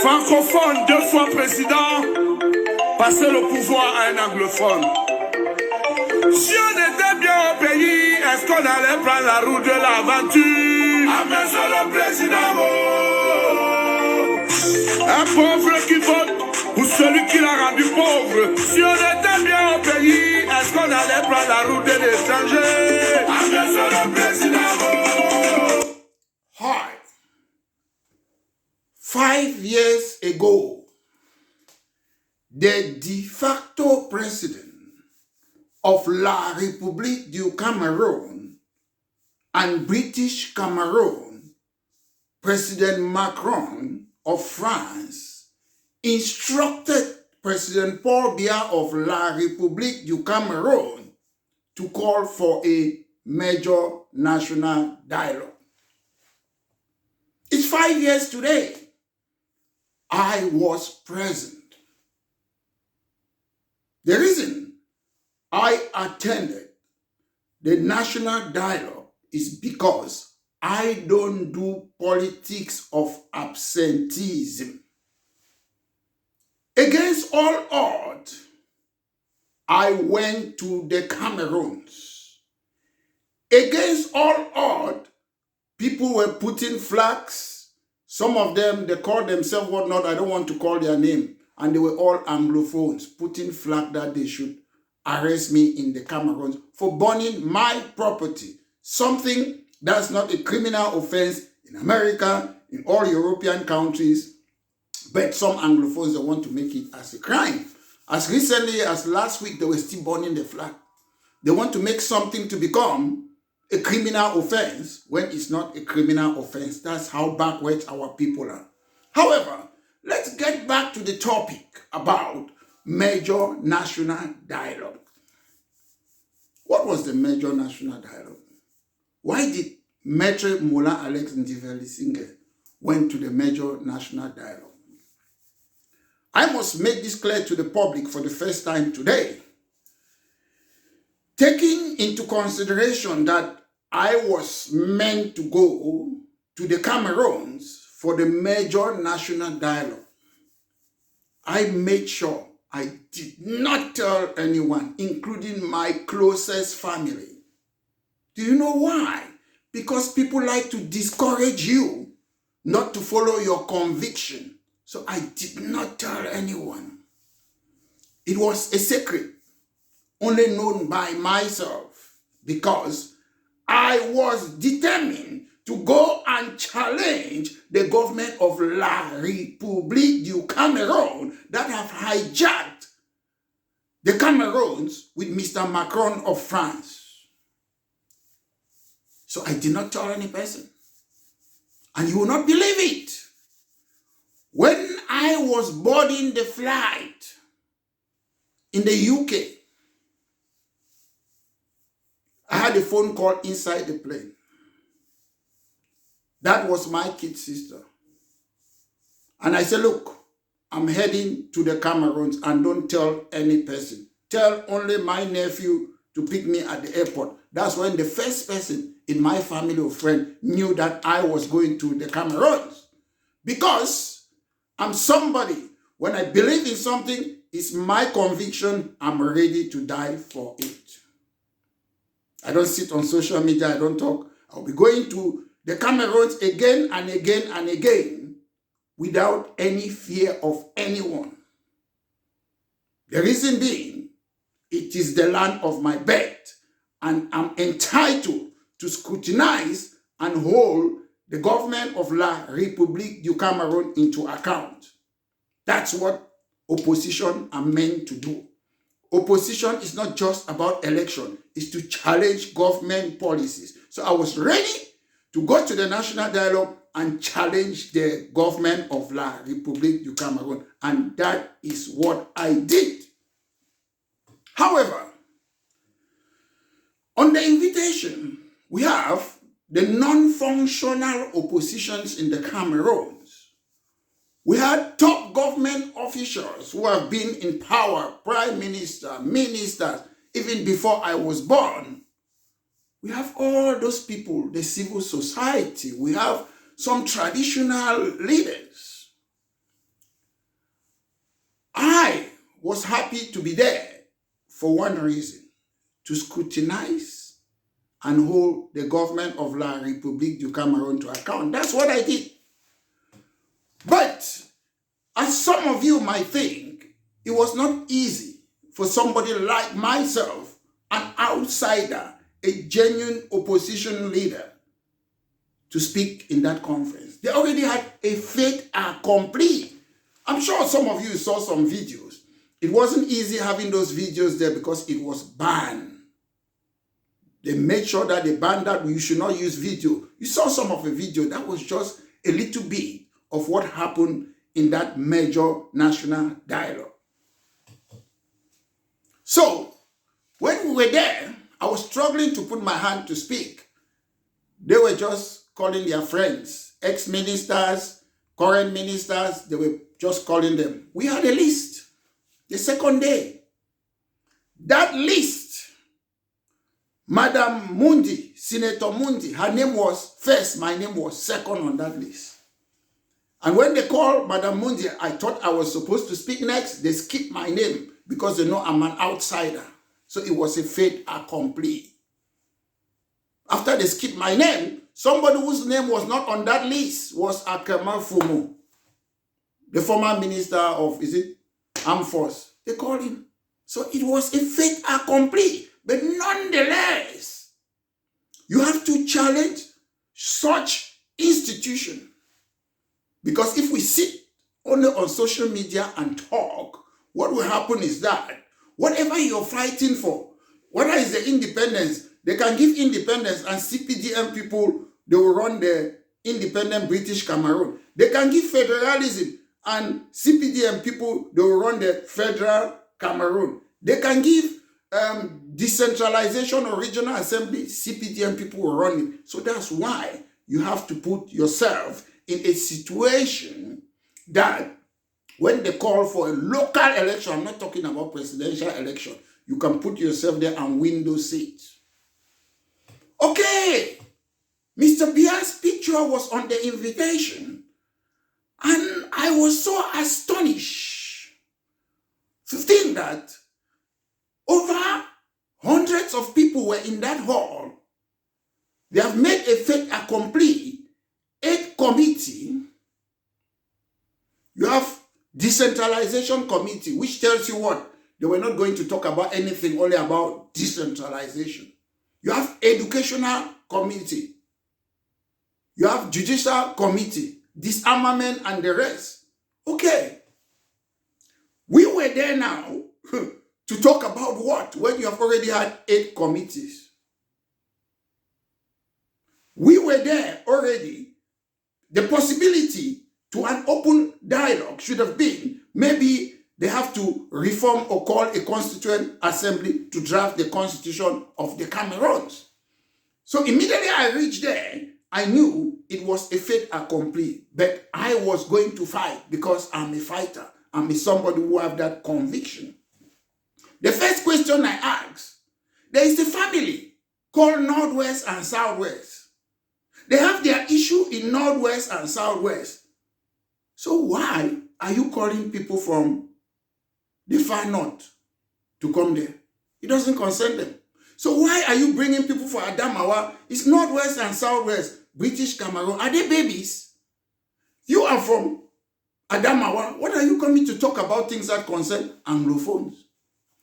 Francophone, 2 fois président, passer le pouvoir à un anglophone. Si on était bien au pays, est-ce qu'on allait prendre la route de l'aventure? Ah, monsieur le président, un pauvre qui vote ou celui qui l'a rendu pauvre. Si on était bien au pays, est-ce qu'on allait prendre la route de l'étranger? Ah, monsieur le président. Hi. 5 years ago, the de facto president of La République du Cameroun and British Cameroun, President Macron of France, instructed President Paul Biya of La République du Cameroun to call for a major national dialogue. It's 5 years today. I was present. The reason I attended the national dialogue is because I don't do politics of absenteeism. Against all odds, I went to the Cameroons. Against all odds, people were putting flags. Some of them, they call themselves whatnot, I don't want to call their name. And they were all Anglophones, putting flag that they should arrest me in the Cameroons for burning my property. Something that's not a criminal offense in America, in all European countries, but some Anglophones, they want to make it as a crime. As recently as last week, they were still burning the flag. They want to make something to become a criminal offense when it's not a criminal offense. That's how backwards our people are. However, let's get back to the topic about major national dialogue. What was the major national dialogue? Why did Maître Moulin Alex Ndivelisinge went to the major national dialogue? I must make this clear to the public for the first time today. Taking into consideration that I was meant to go to the Cameroons for the major national dialogue, I made sure I did not tell anyone, including my closest family. Do you know why? Because people like to discourage you not to follow your conviction. So I did not tell anyone. It was a secret, only known by myself, because I was determined to go and challenge the government of La République du Cameroun that have hijacked the Cameroons with Mr. Macron of France. So I did not tell any person. And you will not believe it. When I was boarding the flight in the UK, I had a phone call inside the plane. That was my kid sister. And I said, look, I'm heading to the Cameroons and don't tell any person. Tell only my nephew to pick me at the airport. That's when the first person in my family or friend knew that I was going to the Cameroons. Because I'm somebody, when I believe in something, it's my conviction, I'm ready to die for it. I don't sit on social media, I don't talk. I'll be going to the Cameroons again and again and again without any fear of anyone. The reason being, it is the land of my birth, and I'm entitled to scrutinize and hold the government of La République du Cameroun into account. That's what opposition are meant to do. Opposition is not just about election, it's to challenge government policies. So I was ready to go to the national dialogue and challenge the government of La République du Cameroun. And that is what I did. However, on the invitation, we have the non-functional oppositions in the Cameroons. We had top government officials who have been in power, prime minister, ministers, even before I was born. We have all those people, the civil society. We have some traditional leaders. was happy to be there for one reason, to scrutinize and hold the government of La République du Cameroun to account. That's what I did. But as some of you might think, it was not easy for somebody like myself, an outsider, a genuine opposition leader, to speak in that conference. They already had a fait accompli. I'm sure some of you saw some videos. It wasn't easy having those videos there because it was banned. They made sure that they banned that. You should not use video. You saw some of the video. That was just a little bit of what happened in that major national dialogue. So, when we were there, I was struggling to put my hand to speak. They were just calling their friends, ex-ministers, current ministers, they were just calling them. We had a list the second day. That list, Madam Mundi, Senator Mundi, her name was first, my name was second on that list. And when they called Madam Mundi, I thought I was supposed to speak next. They skipped my name because they know I'm an outsider. So it was a fait accompli. After they skipped my name, somebody whose name was not on that list was Akema Fumo, the former minister of, Armed Force. They called him. So it was a fait accompli. But nonetheless, you have to challenge such institution. Because if we sit only on social media and talk, what will happen is that whatever you're fighting for, whether it's the independence, they can give independence and CPDM people, they will run the independent British Cameroon. They can give federalism and CPDM people, they will run the federal Cameroon. They can give decentralization or regional assembly, CPDM people will run it. So that's why you have to put yourself in a situation that when they call for a local election, I'm not talking about presidential election, you can put yourself there and win those seats. Okay, Mr. Bia's picture was on the invitation, and I was so astonished to think that over hundreds of people were in that hall. They have made a fait accompli, 8 committee. You have decentralization committee, which tells you what? They were not going to talk about anything, only about decentralization. You have educational committee. You have judicial committee, disarmament and the rest. Okay. We were there now to talk about what? When you have already had 8 committees. We were there already. The possibility to an open dialogue should have been maybe they have to reform or call a constituent assembly to draft the constitution of the Cameroons. So immediately I reached there, I knew it was a fait accompli, but I was going to fight because I'm a fighter. I'm somebody who have that conviction. The first question I asked, there is a family called Northwest and Southwest. They have their issue in Northwest and Southwest. So why are you calling people from the far north to come there? It doesn't concern them. So why are you bringing people for Adamawa? It's Northwest and Southwest, British Cameroon. Are they babies? You are from Adamawa. What are you coming to talk about things that concern Anglophones?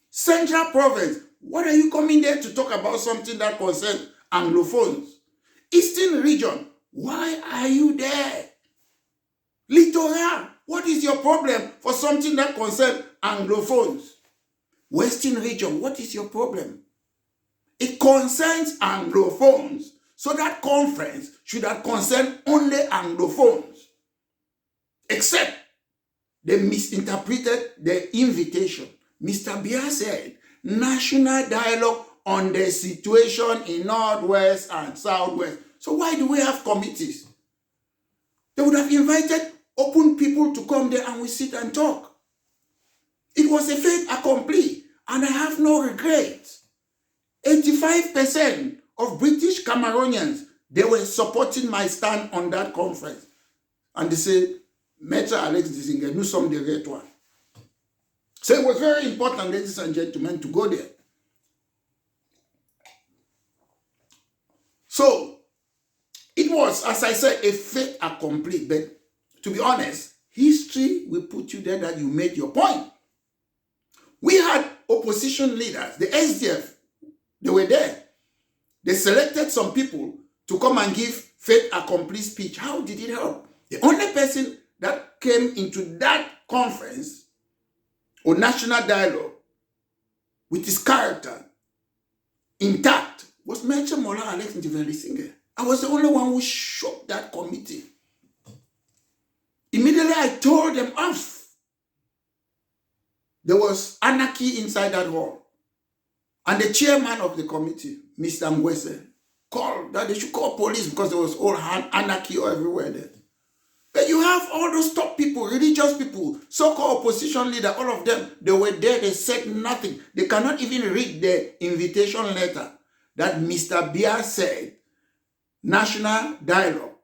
Central Province. What are you coming there to talk about something that concerns Anglophones? Eastern Region. Why are you there? Littoral. What is your problem for something that concerns Anglophones? Western Region. What is your problem? It concerns Anglophones. So that conference should have concerned only Anglophones. Except they misinterpreted the invitation. Mr. Bia said, national dialogue on the situation in Northwest and Southwest. So why do we have committees? They would have invited open people to come there and we sit and talk. It was a fait accompli, and I have no regrets. 85% of British Cameroonians, they were supporting my stand on that conference. And they said, Maître Alex Dizinga, nous sommes derrière toi. So it was very important, ladies and gentlemen, to go there. So it was, as I said, a fait accompli. But to be honest, history will put you there that you made your point. We had opposition leaders, the SDF, they were there. They selected some people to come and give fait accompli speech. How did it help? The only person that came into that conference or national dialogue with his character intact was Major Mola Alex Ndiveli. I was the only one who shook that committee. Immediately I told them off. There was anarchy inside that hall. And the chairman of the committee, Mr. Ngwese, called that they should call police because there was all anarchy everywhere there. But you have all those top people, religious people, so-called opposition leader, all of them, they were there, they said nothing. They cannot even read the invitation letter that Mr. Biya said, national dialogue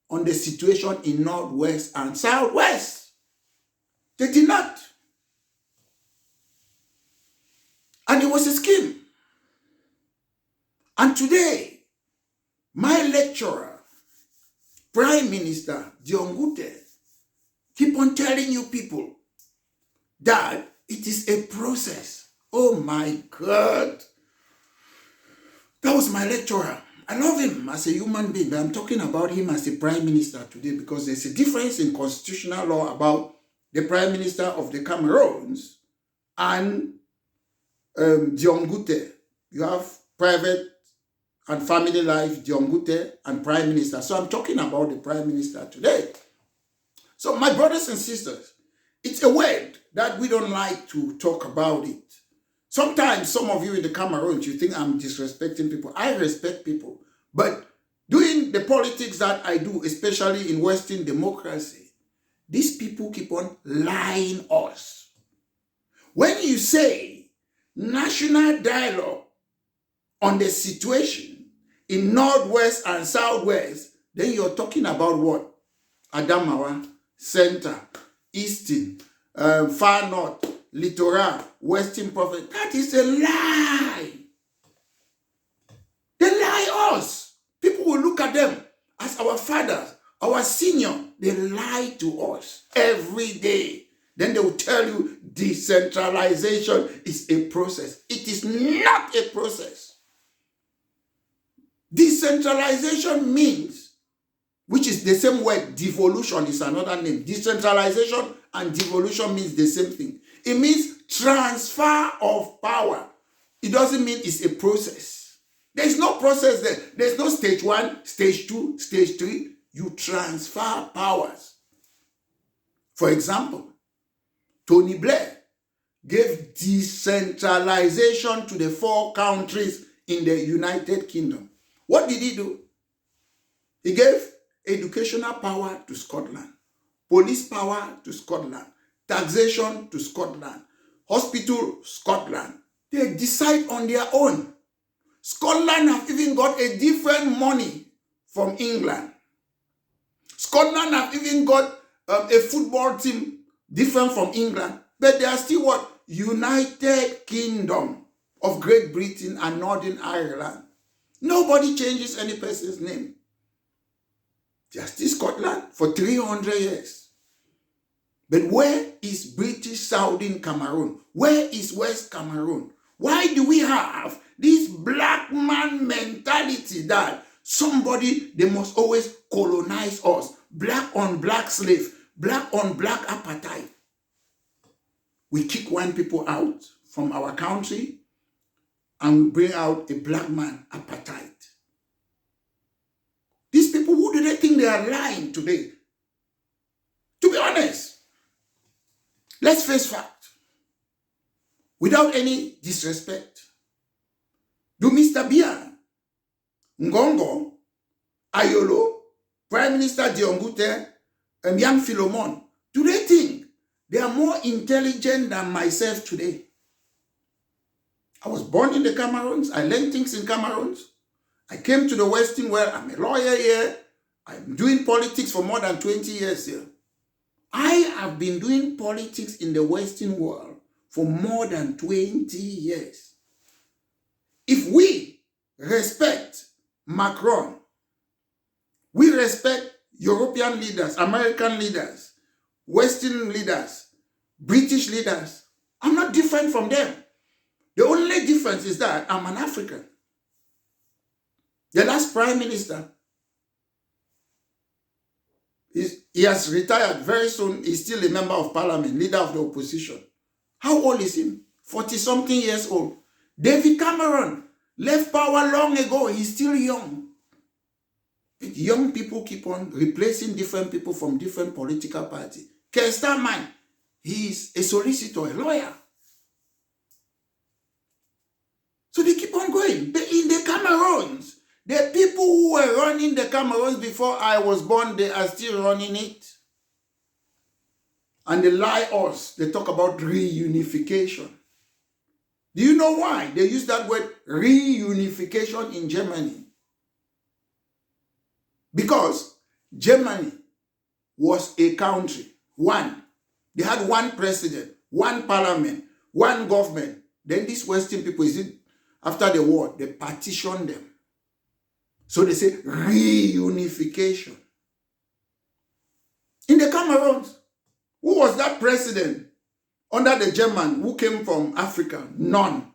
on the situation in Northwest and Southwest. They did not. And it was a scheme. And today, my lecturer, Prime Minister Diongute, keep on telling you people that it is a process. Oh my God. That was my lecturer. I love him as a human being, but I'm talking about him as a Prime Minister today because there's a difference in constitutional law about the Prime Minister of the Cameroons and Diongute. You have private and family life, Diongute, and Prime Minister. So I'm talking about the Prime Minister today. So my brothers and sisters, it's a word that we don't like to talk about it. Sometimes some of you in the Cameroon, you think I'm disrespecting people. I respect people. But doing the politics that I do, especially in Western democracy, these people keep on lying us. When you say national dialogue on the situation in Northwest and Southwest, then you're talking about what? Adamawa, Center, Eastern, Far North, Littoral, Western Prophet. That is a lie. They lie us. People will look at them as our fathers, our senior. They lie to us every day. Then they will tell you decentralization is a process. It is not a process. Decentralization means, which is the same word, devolution is another name. Decentralization and devolution means the same thing. It means transfer of power. It doesn't mean it's a process. There's no process there. There's no stage 1, stage 2, stage 3. You transfer powers. For example, Tony Blair gave decentralization to the 4 countries in the United Kingdom. What did he do? He gave educational power to Scotland, police power to Scotland, taxation to Scotland, hospital, Scotland. They decide on their own. Scotland have even got a different money from England. Scotland have even got a football team different from England, but they are still what? United Kingdom of Great Britain and Northern Ireland. Nobody changes any person's name. They are still Scotland for 300 years. But where is British Southern Cameroon? Where is West Cameroon? Why do we have this black man mentality that somebody, they must always colonize us? Black on black slave, black on black apartheid. We kick one people out from our country and we bring out a black man apartheid. These people, who do they think they are lying today? To be honest, let's face fact. Without any disrespect, do Mr. Biya, Ngongo, Ayolo, Prime Minister Diongute, and Young Philemon, do they think they are more intelligent than myself today? I was born in the Cameroons. I learned things in Cameroons. I came to the Western world. I'm a lawyer here. I'm doing politics for more than 20 years here. I have been doing politics in the Western world for more than 20 years. If we respect Macron, we respect European leaders, American leaders, Western leaders, British leaders, I'm not different from them. The only difference is that I'm an African. The last prime minister, he has retired very soon. He's still a member of parliament, leader of the opposition. How old is he? 40-something years old. David Cameron left power long ago. He's still young. But young people keep on replacing different people from different political parties. Keir Starmer, he's a solicitor, a lawyer. So they keep on going. But in the Cameroons, the people who were running the Cameroons before I was born, they are still running it. And they lie us. They talk about reunification. Do you know why they use that word reunification in Germany? Because Germany was a country, one. They had one president, one parliament, one government. Then these Western people, after the war, they partitioned them. So they say reunification. In the Cameroons, who was that president under the German who came from Africa? None.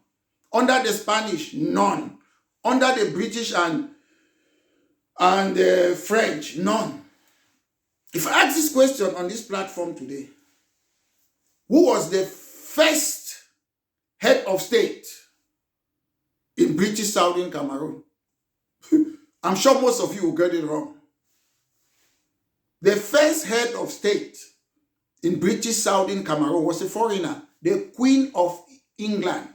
Under the Spanish? None. Under the British and the French? None. If I ask this question on this platform today, who was the first head of state in British Southern Cameroon? I'm sure most of you will get it wrong. The first head of state in British Southern Cameroon was a foreigner, the Queen of England.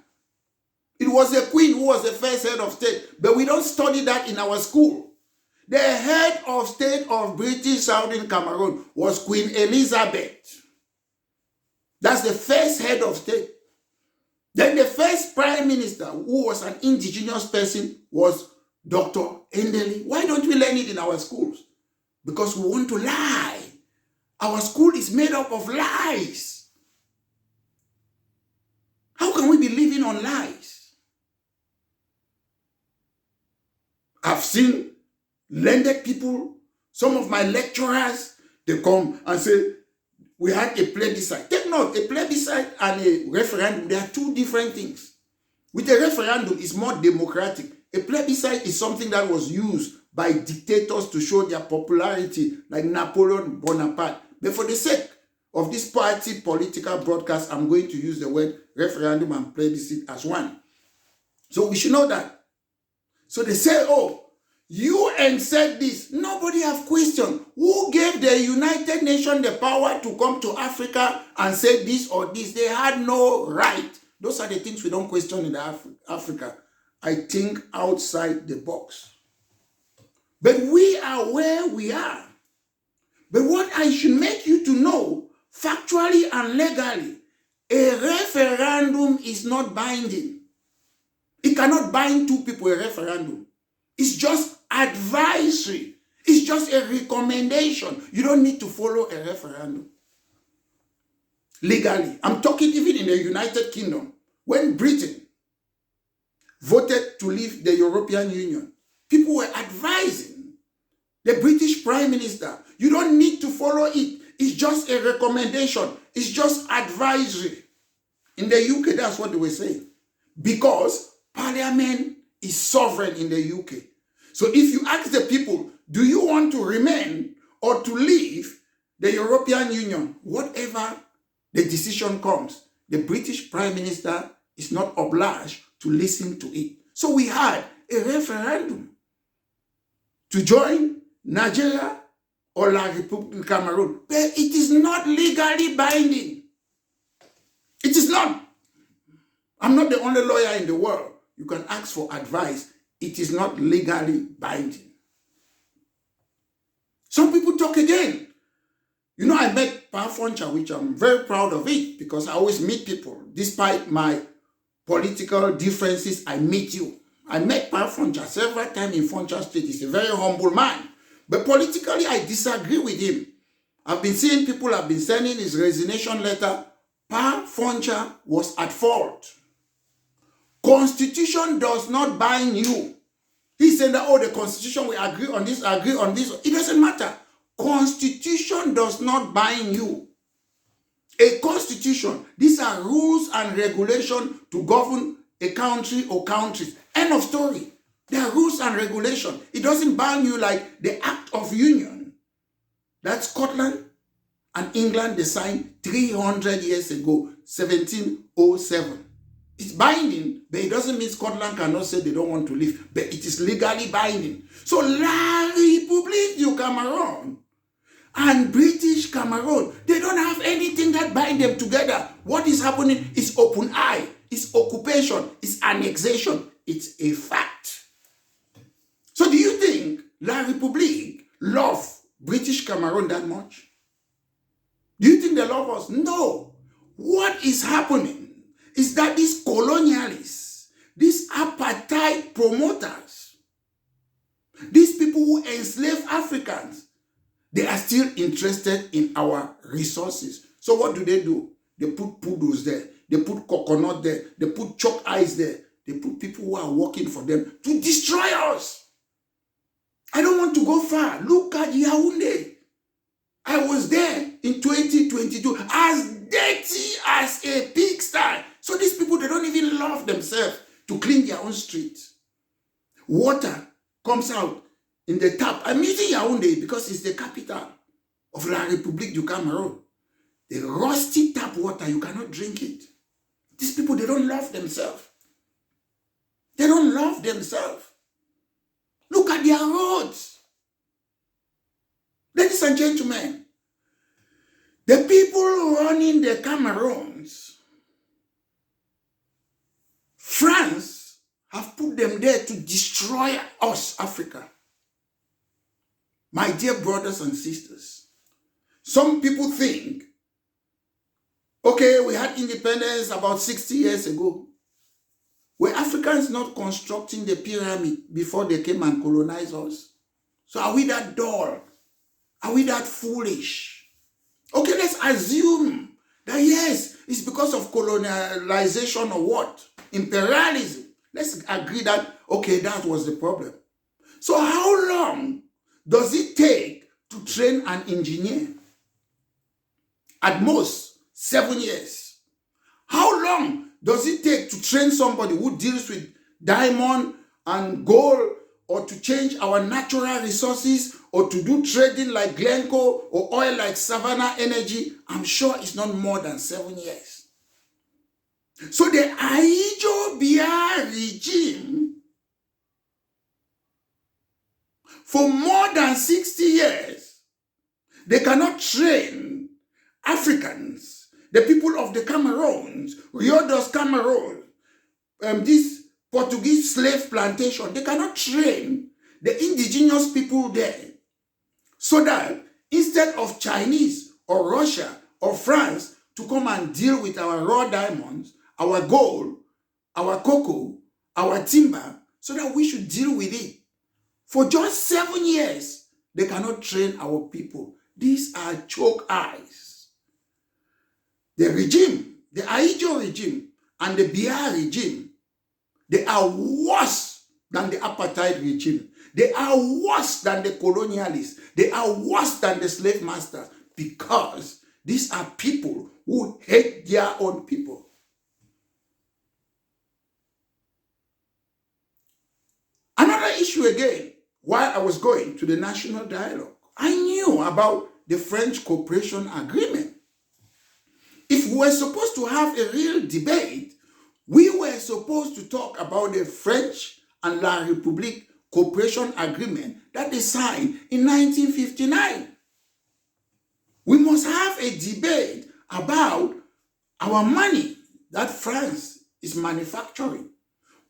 It was the Queen who was the first head of state, but we don't study that in our school. The head of state of British Southern Cameroon was Queen Elizabeth. That's the first head of state. Then the first prime minister, who was an indigenous person, was Dr. Endeli. Why don't we learn it in our schools? Because we want to lie. Our school is made up of lies. How can we be living on lies? I've seen learned people, some of my lecturers, they come and say, we had a plebiscite. Take note, a plebiscite and a referendum, they are two different things. With a referendum, it's more democratic. A plebiscite is something that was used by dictators to show their popularity, like Napoleon Bonaparte. But for the sake of this party political broadcast, I'm going to use the word referendum and plebiscite as one. So we should know that. So they say, oh, UN said this. Nobody have questioned. Who gave the United Nations the power to come to Africa and say this or this? They had no right. Those are the things we don't question in Africa. I think outside the box. But we are where we are. But what I should make you to know, factually and legally, a referendum is not binding. It cannot bind two people, a referendum. It's just advisory. It's just a recommendation. You don't need to follow a referendum. Legally. I'm talking even in the United Kingdom. When Britain voted to leave the European Union, people were advising the British Prime Minister, you don't need to follow it. It's just a recommendation. It's just advisory. In the UK, that's what they were saying. Because Parliament is sovereign in the UK. So if you ask the people, do you want to remain or to leave the European Union, whatever the decision comes, the British Prime Minister is not obliged to listen to it. So we had a referendum to join Nigeria or La République Cameroon. But it is not legally binding. It is not. I'm not the only lawyer in the world. You can ask for advice. It is not legally binding. Some people talk again. You know, I met Pa Foncha, which I'm very proud of it because I always meet people. Despite my political differences, I meet you. I met Pa Foncha several times in Foncha Street. He's a very humble man. But politically, I disagree with him. I've been seeing people have been sending his resignation letter. Pa Foncha was at fault. Constitution does not bind you. He said that, oh, the Constitution, we agree on this, agree on this. It doesn't matter. Constitution does not bind you. A constitution, these are rules and regulations to govern a country or countries. End of story. There are rules and regulations. It doesn't bind you like the Act of Union that Scotland and England they signed 300 years ago, 1707. It's binding, but it doesn't mean Scotland cannot say they don't want to leave, but it is legally binding. So La République du Cameroun and British Cameroon, they don't have anything that binds them together. What is happening is open eye, it's occupation, it's annexation, it's a fact. So do you think La République love British Cameroon that much? Do you think they love us? No. What is happening is that these colonialists, these apartheid promoters, these people who enslave Africans, they are still interested in our resources. So what do? They put poodles there. They put coconut there. They put chalk eyes there. They put people who are working for them to destroy us. I don't want to go far. Look at Yaoundé. I was there in 2022 as dirty as a pigsty. So these people, they don't even love themselves to clean their own streets. Water comes out in the tap. I'm using Yaoundé because it's the capital of La République du Cameroun. The rusty tap water, you cannot drink it. These people, they don't love themselves. They don't love themselves. Look at their roads. Ladies and gentlemen, the people running the Cameroons, France have put them there to destroy us, Africa. My dear brothers and sisters, some people think, okay, we had independence about 60 years ago. Were Africans not constructing the pyramid before they came and colonized us? So are we that dull? Are we that foolish? Okay, let's assume that yes, it's because of colonialization or what? Imperialism. Let's agree that, okay, that was the problem. So how long does it take to train an engineer? At most, 7 years. How long does it take to train somebody who deals with diamond and gold, or to change our natural resources, or to do trading like Glencoe or oil like Savannah Energy? I'm sure it's not more than 7 years. So the Ahidjo Biya regime, for more than 60 years, they cannot train Africans, the people of the Cameroons, Riodos Cameroon, this Portuguese slave plantation, they cannot train the indigenous people there, so that instead of Chinese or Russia or France to come and deal with our raw diamonds, our gold, our cocoa, our timber, so that we should deal with it. For just 7 years, they cannot train our people. These are choke eyes. The regime, the Ahidjo regime and the Biya regime, they are worse than the apartheid regime. They are worse than the colonialists. They are worse than the slave masters, because these are people who hate their own people. Another issue again, while I was going to the national dialogue, I knew about the French Cooperation Agreement. If we were supposed to have a real debate, we were supposed to talk about the French and La République Cooperation Agreement that they signed in 1959. We must have a debate about our money that France is manufacturing.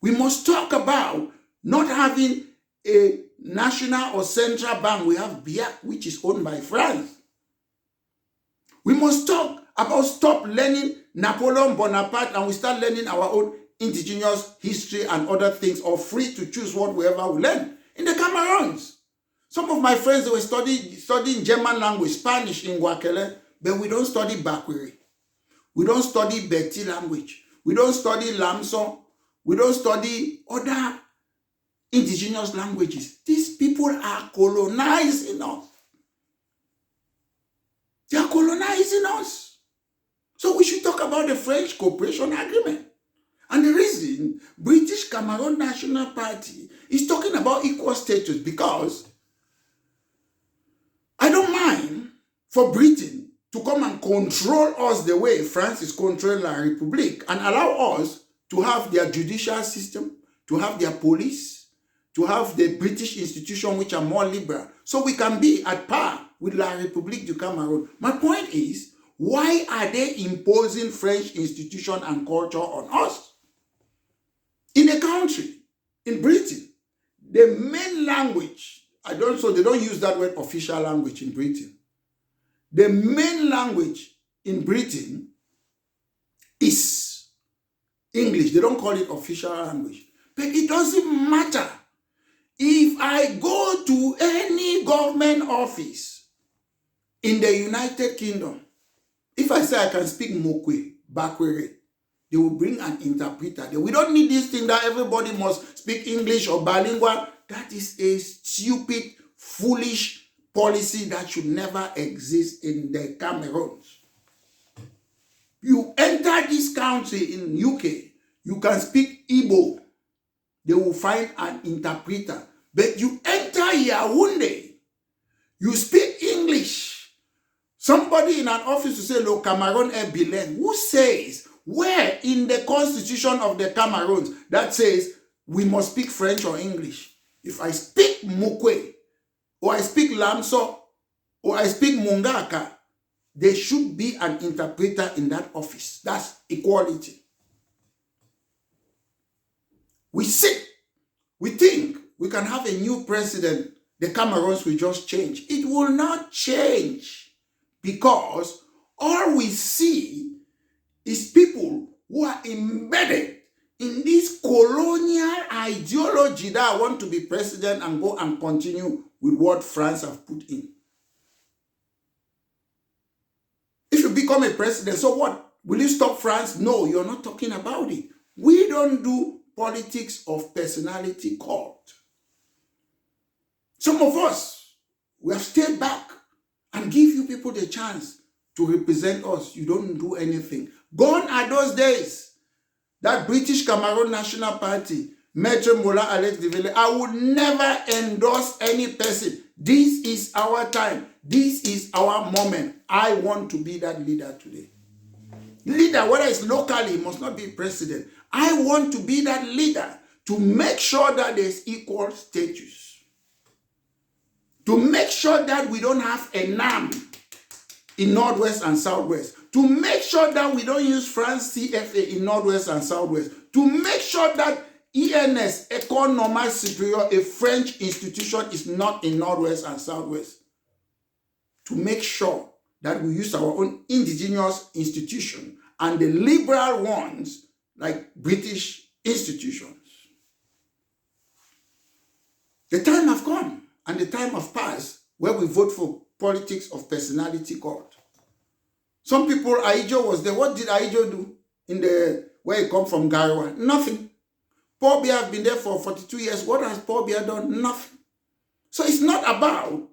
We must talk about not having a national or central bank. We have BIAC, which is owned by France. We must talk about stop learning Napoleon Bonaparte and we start learning our own indigenous history and other things, or free to choose whatever we learn. In the Cameroons, some of my friends, they were studying German language, Spanish in Guakele, but we don't study Bakwiri. We don't study Beti language. We don't study Lamso. We don't study other indigenous languages. These people are colonizing us. They are colonizing us. So we should talk about the French Cooperation Agreement. And the reason British Cameroun National Party is talking about equal status, because I don't mind for Britain to come and control us the way France is controlling La République and allow us to have their judicial system, to have their police, to have the British institutions which are more liberal, so we can be at par with La République du Cameroun. My point is, why are they imposing French institution and culture on us? In a country, in Britain, the main language, they don't use that word official language in Britain. The main language in Britain is English. They don't call it official language. But it doesn't matter. If I go to any government office in the United Kingdom, if I say I can speak Mokwe, Bakwere, they will bring an interpreter. We don't need this thing that everybody must speak English or bilingual. That is a stupid, foolish policy that should never exist in the Cameroons. You enter this country in UK, you can speak Igbo. They will find an interpreter. But you enter Yaoundé, you speak English. Somebody in an office will say, "Lo, Cameroon est bilingue." Who says, where in the constitution of the Cameroons that says we must speak French or English? If I speak Mukwe, or I speak Lamso, or I speak Mungaka, there should be an interpreter in that office. That's equality. We sit, we think we can have a new president, the Cameroons will just change. It will not change, because all we see is people who are embedded in this colonial ideology that I want to be president and go and continue with what France have put in. If you become a president, so what? Will you stop France? No, you're not talking about it. We don't do politics of personality cult. Some of us, we have stayed back and give you people the chance to represent us. You don't do anything. Gone are those days. That British Cameroun National Party, Maître Mola Alex Devele, I would never endorse any person. This is our time. This is our moment. I want to be that leader today. Leader, whether it's locally, must not be president. I want to be that leader to make sure that there's equal status. To make sure that we don't have a NAM in Northwest and Southwest. To make sure that we don't use France CFA in Northwest and Southwest. To make sure that ENS, École Normale Supérieure, a French institution, is not in Northwest and Southwest. To make sure that we use our own indigenous institution and the liberal ones like British institutions. The time has come and the time has passed where we vote for politics of personality cult. Some people, Aijo was there. What did Aijo do in the where he come from, Gariwa? Nothing. Paul Biya has been there for 42 years. What has Paul Biya done? Nothing. So it's not about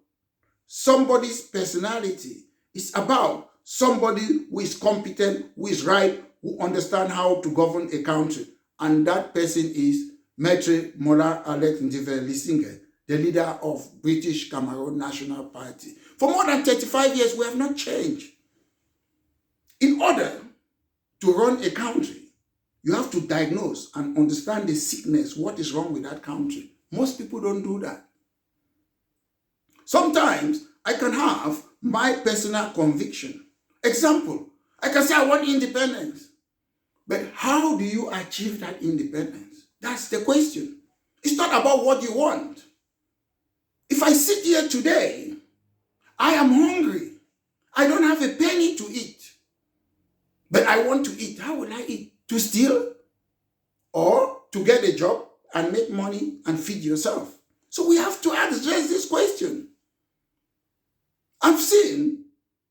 somebody's personality. It's about somebody who is competent, who is right, who understands how to govern a country. And that person is Maître Mola Alex Ndive, the leader of British Cameroun National Party. For more than 35 years, we have not changed. In order to run a country, you have to diagnose and understand the sickness, what is wrong with that country. Most people don't do that. Sometimes I can have my personal conviction. Example, I can say I want independence. But how do you achieve that independence? That's the question. It's not about what you want. If I sit here today, I am hungry. I don't have a penny to eat. But I want to eat. How will I eat? To steal? Or to get a job and make money and feed yourself? So we have to address this question. I've seen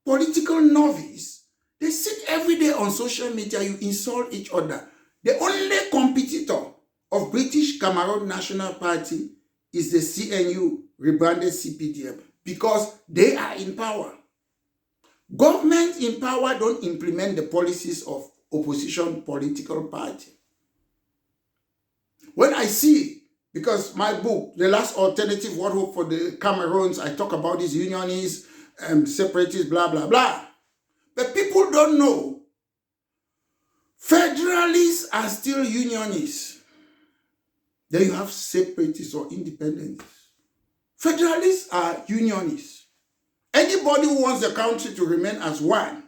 political novice. They sit every day on social media, you insult each other. The only competitor of British Cameroon National Party is the CNU, rebranded CPDM, because they are in power. Government in power don't implement the policies of opposition political party. When I see, because my book, The Last Alternative, What Hope for the Cameroons, I talk about these unionists, separatists, blah, blah, blah. But people don't know. Federalists are still unionists. Then you have separatists or independents. Federalists are unionists. Anybody who wants the country to remain as one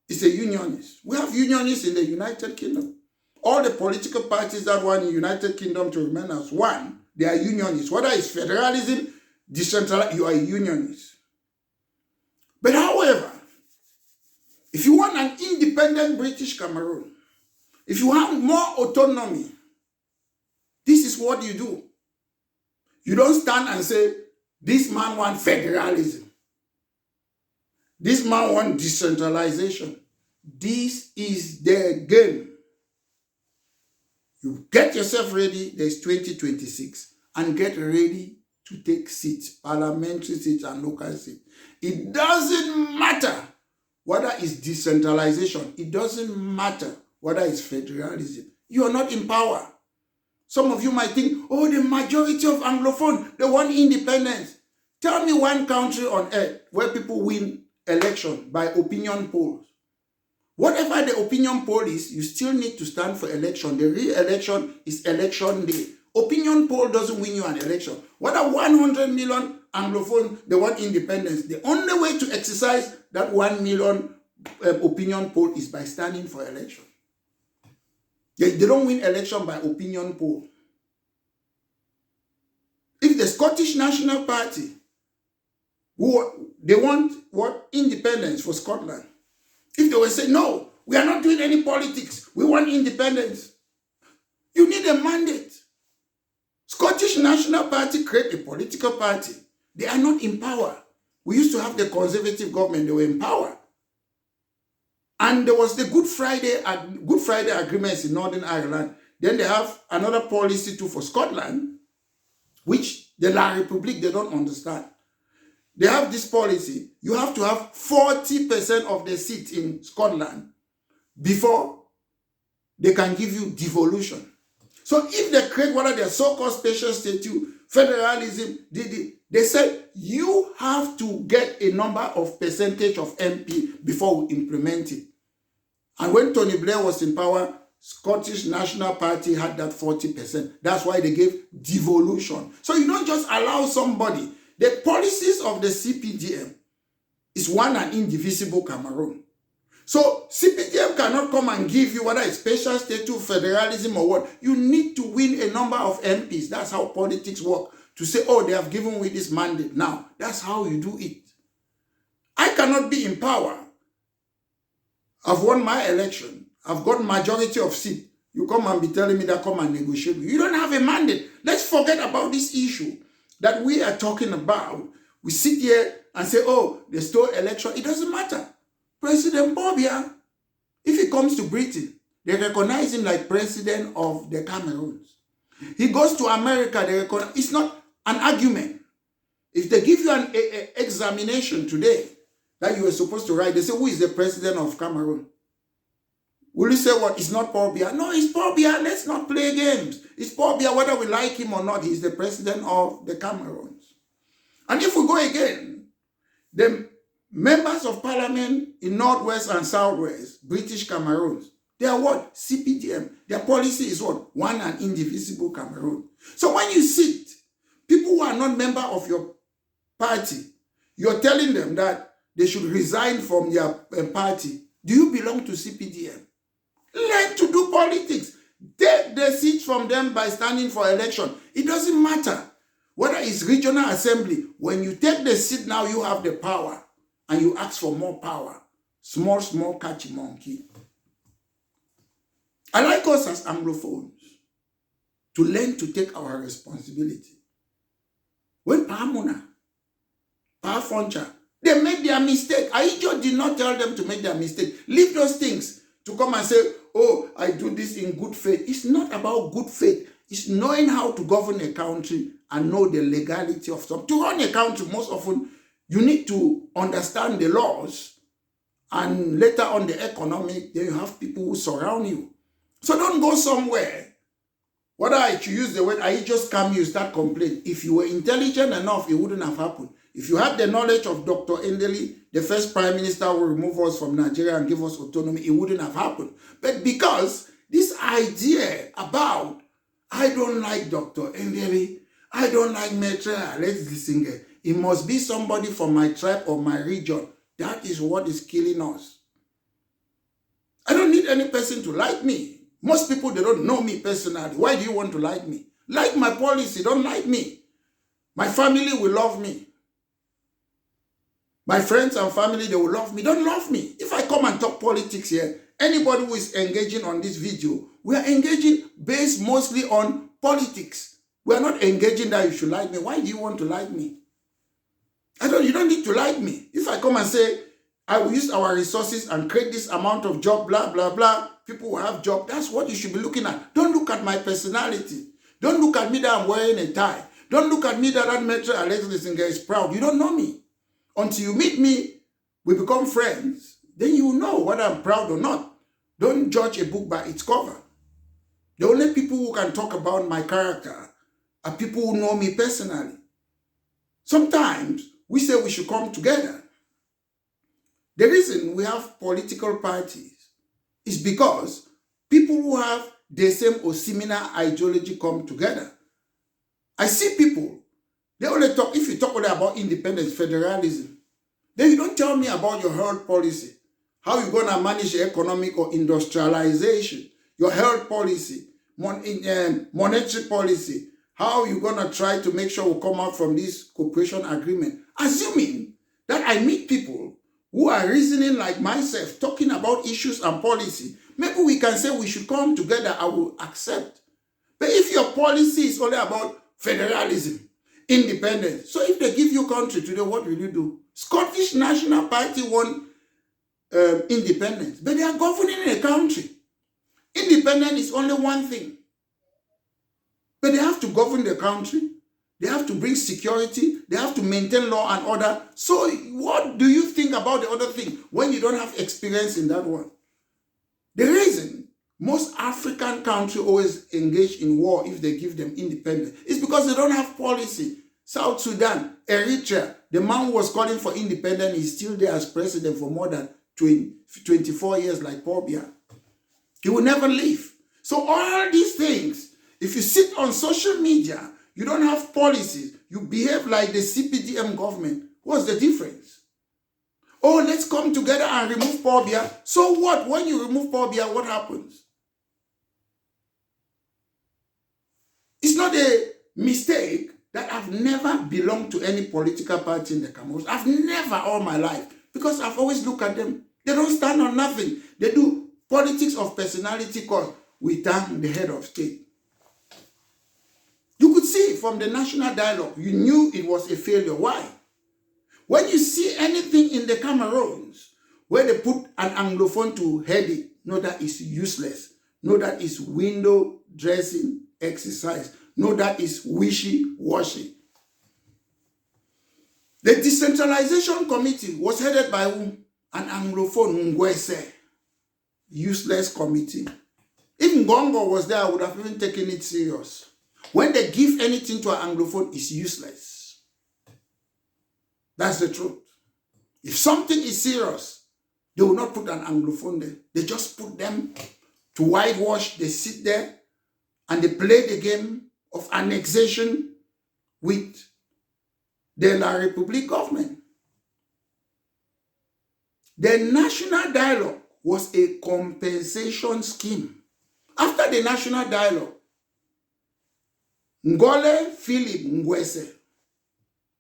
is a unionist. We have unionists in the United Kingdom. All the political parties that want the United Kingdom to remain as one, they are unionists. Whether it's federalism, decentralized, you are a unionist. But however, if you want an independent British Cameroon, if you want more autonomy, this is what you do. You don't stand and say, this man wants federalism. This man wants decentralization. This is their game. You get yourself ready, there's 2026, and get ready to take seats, parliamentary seats and local seats. It doesn't matter whether it's decentralization. It doesn't matter whether it's federalism. You are not in power. Some of you might think, oh, the majority of Anglophone, they want independence. Tell me one country on earth where people win election by opinion polls. Whatever the opinion poll is, you still need to stand for election. The real election is election day. Opinion poll doesn't win you an election. Whether 100 million Anglophone, they want independence. The only way to exercise that 1 million opinion poll is by standing for election. They don't win election by opinion poll. If the Scottish National Party, they want what? Independence for Scotland. If they will say, no, we are not doing any politics, we want independence, you need a mandate. Scottish National Party create a political party. They are not in power. We used to have the Conservative government, they were in power. And there was the Good Friday agreements in Northern Ireland. Then they have another policy too for Scotland, which the République, they don't understand. They have this policy. You have to have 40% of the seats in Scotland before they can give you devolution. So if they create one of their so-called special status, federalism, they said you have to get a number of percentage of MP before we implement it. And when Tony Blair was in power, Scottish National Party had that 40%. That's why they gave devolution. So you don't just allow somebody. The policies of the CPDM is one and indivisible Cameroon. So CPDM cannot come and give you whether it's special status, federalism or what. You need to win a number of MPs. That's how politics work. To say, oh, they have given me this mandate now. That's how you do it. I cannot be in power. I've won my election. I've got majority of seats. You come and be telling me that come and negotiate. You don't have a mandate. Let's forget about this issue that we are talking about. We sit here and say, oh, they stole election. It doesn't matter. President Bobia, if he comes to Britain, they recognize him like president of the Cameroons. He goes to America, they recognize. It's not an argument. If they give you an examination today that you were supposed to write, they say, who is the president of Cameroon? Will you say what? It's not Paul Biya? No, it's Paul Biya. Let's not play games. It's Paul Biya, whether we like him or not. He's the president of the Cameroons. And if we go again, the members of parliament in Northwest and Southwest, British Cameroons, they are what? CPDM. Their policy is what? One and indivisible Cameroon. So when you sit, people who are not member of your party, you're telling them that they should resign from their party. Do you belong to CPDM? Learn to do politics. Take the seats from them by standing for election. It doesn't matter whether it's regional assembly. When you take the seat now, you have the power and you ask for more power. Small, small catchy monkey. I like us as Anglophones to learn to take our responsibility. When Pa Muna, Pa Foncha, They make their mistake. Aijo did not tell them to make their mistake. Leave those things to come and say, oh, I do this in good faith. It's not about good faith. It's knowing how to govern a country and know the legality of something. To run a country, most often, you need to understand the laws, and later on the economic, then you have people who surround you. So don't go somewhere. Whether I should use the word, I just come, you start complaining. If you were intelligent enough, it wouldn't have happened. If you had the knowledge of Dr. Endeli, the first prime minister who remove us from Nigeria and give us autonomy, it wouldn't have happened. But because this idea about, I don't like Dr. Endeli, I don't like Maitre, let's listen here. It must be somebody from my tribe or my region. That is what is killing us. I don't need any person to like me. Most people, they don't know me personally. Why do you want to like me? Like my policy, don't like me. My family will love me. My friends and family, they will love me. Don't love me. If I come and talk politics here, anybody who is engaging on this video, we are engaging based mostly on politics. We are not engaging that you should like me. Why do you want to like me? You don't need to like me. If I come and say, I will use our resources and create this amount of job, blah, blah, blah, people will have job. That's what you should be looking at. Don't look at my personality. Don't look at me that I'm wearing a tie. Don't look at me that Metro Alexis is proud. You don't know me. Until you meet me, we become friends. Then you will know whether I'm proud or not. Don't judge a book by its cover. The only people who can talk about my character are people who know me personally. Sometimes we say we should come together. The reason we have political parties is because people who have the same or similar ideology come together. I see people, they only talk, if you talk only about independence, federalism, then you don't tell me about your health policy, how you're going to manage economic or industrialization, your health policy, monetary policy, how you're going to try to make sure we come out from this cooperation agreement. Assuming that I meet people who are reasoning like myself, talking about issues and policy, maybe we can say we should come together, I will accept. But if your policy is only about federalism, independence, so if they give you country today, what will you do? Scottish National Party won independence, but they are governing a country. Independence is only one thing. But they have to govern the country. They have to bring security. They have to maintain law and order. So what do you think about the other thing when you don't have experience in that one? The reason most African countries always engage in war if they give them independence is because they don't have policy. South Sudan, Eritrea, the man who was calling for independence is still there as president for more than 24 years like Paul Biya. He will never leave. So all these things, if you sit on social media, you don't have policies, you behave like the CPDM government, what's the difference? Oh, let's come together and remove Paul Biya. So what? When you remove Paul Biya, what happens? It's not a mistake that I've never belonged to any political party in the Cameroon. I've never all my life, because I've always looked at them. They don't stand on nothing. They do politics of personality because we thank the head of state. You could see from the national dialogue, you knew it was a failure. Why? When you see anything in the Cameroons where they put an Anglophone to head it, no, that is useless. No, that is window dressing exercise. No, that is wishy-washy. The decentralization committee was headed by who? An Anglophone, Ngwese. Useless committee. If Ngongo was there, I would have even taken it serious. When they give anything to an Anglophone, it's useless. That's the truth. If something is serious, they will not put an Anglophone there. They just put them to whitewash. They sit there and they play the game of annexation with the République government. The national dialogue was a compensation scheme. After the national dialogue, Ngole Philip Ngwese,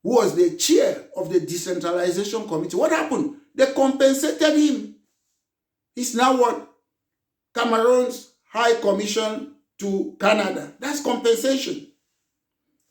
who was the chair of the decentralization committee, what happened? They compensated him. He's now what? Cameroon's High Commission to Canada. That's compensation.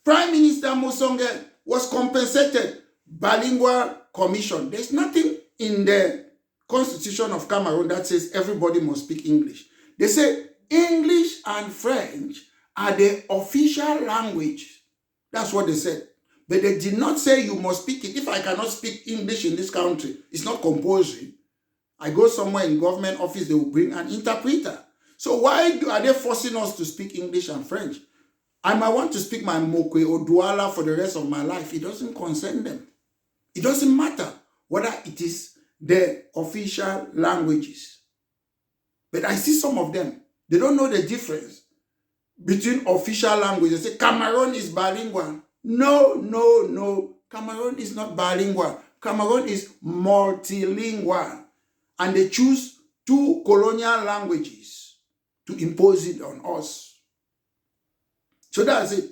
Prime Minister Mosonge was compensated. Bilingual commission. There's nothing in the Constitution of Cameroon that says everybody must speak English. They say English and French are the official language. That's what they said. But they did not say you must speak it. If I cannot speak English in this country, it's not compulsory. I go somewhere in government office, they will bring an interpreter. So why are they forcing us to speak English and French? I might want to speak my Mokwe or Douala for the rest of my life. It doesn't concern them. It doesn't matter whether it is the official languages. But I see some of them, they don't know the difference between official languages. They say Cameroon is bilingual. No, no, no. Cameroon is not bilingual. Cameroon is multilingual. And they choose 2 colonial languages to impose it on us. So that's it.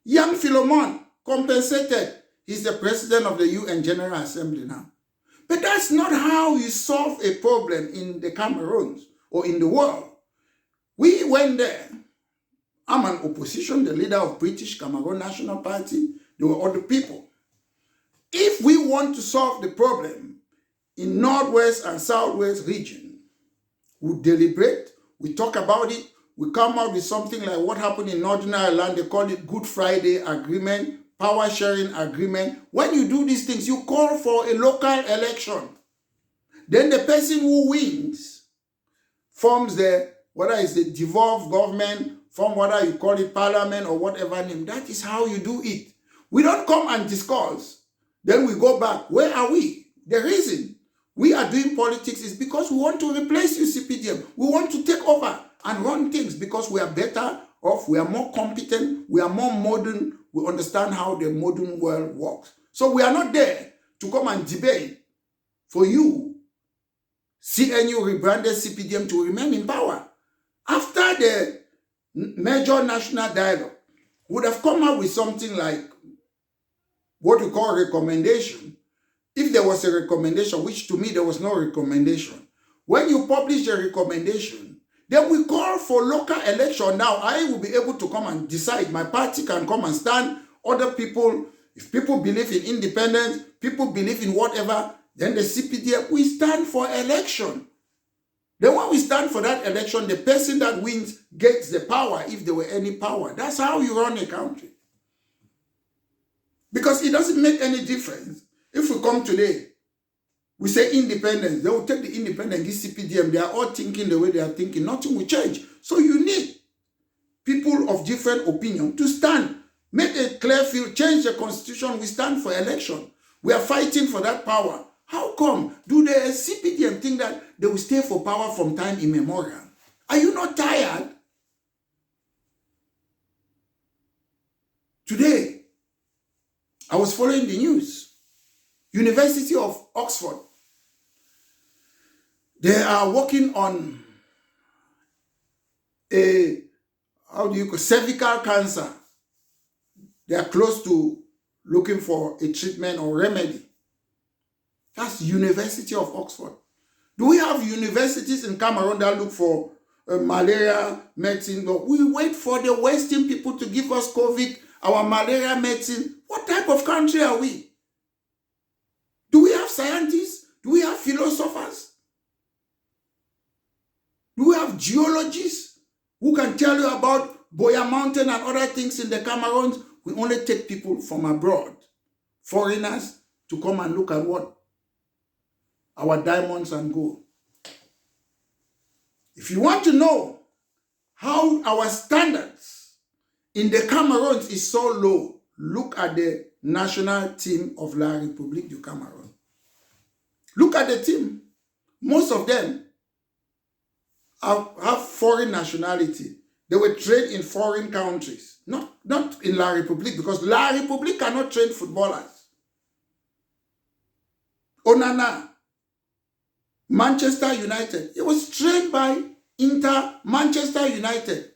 Young Philemon compensated. He's the president of the UN General Assembly now. But that's not how you solve a problem in the Cameroons or in the world. We went there. I'm an opposition, the leader of British Cameroon National Party. There were other people. If we want to solve the problem in Northwest and Southwest region, we deliberate, we talk about it, we come out with something like what happened in Northern Ireland. They call it Good Friday Agreement, Power Sharing Agreement. When you do these things, you call for a local election. Then the person who wins forms whether it's the devolved government, from whether you call it parliament or whatever name. That is how you do it. We don't come and discuss. Then we go back. Where are we? The reason we are doing politics is because we want to replace UCPDM. We want to take over and run things because we are better off, we are more competent, we are more modern, we understand how the modern world works. So we are not there to come and debate for you, CNU rebranded CPDM to remain in power. After the major national dialogue, would have come up with something like what we call recommendation. If there was a recommendation, which to me there was no recommendation, when you publish a recommendation, then we call for local election. Now I will be able to come and decide. My party can come and stand. Other people, if people believe in independence, people believe in whatever, then the CPDM, we stand for election. Then when we stand for that election, the person that wins gets the power, if there were any power. That's how you run a country. Because it doesn't make any difference. If we come today, we say independence, they will take the independence, this CPDM, they are all thinking the way they are thinking, nothing will change. So you need people of different opinion to stand, make a clear field, change the constitution, we stand for election. We are fighting for that power. How come? Do the CPDM think that they will stay for power from time immemorial? Are you not tired? Today, I was following the news. University of Oxford, they are working on cervical cancer. They are close to looking for a treatment or remedy. That's University of Oxford. Do we have universities in Cameroon that look for malaria medicine? No, we wait for the Western people to give us COVID, our malaria medicine. What type of country are we? Do we have scientists? Do we have philosophers? Do we have geologists who can tell you about Boya Mountain and other things in the Cameroons? We only take people from abroad, foreigners, to come and look at what? Our diamonds and gold. If you want to know how our standards in the Cameroons is so low, look at the national team of La République du Cameroun. Look at the team. Most of them have foreign nationality. They were trained in foreign countries, not in La République, because La République cannot train footballers. Onana, Manchester United, it was trained by Manchester United.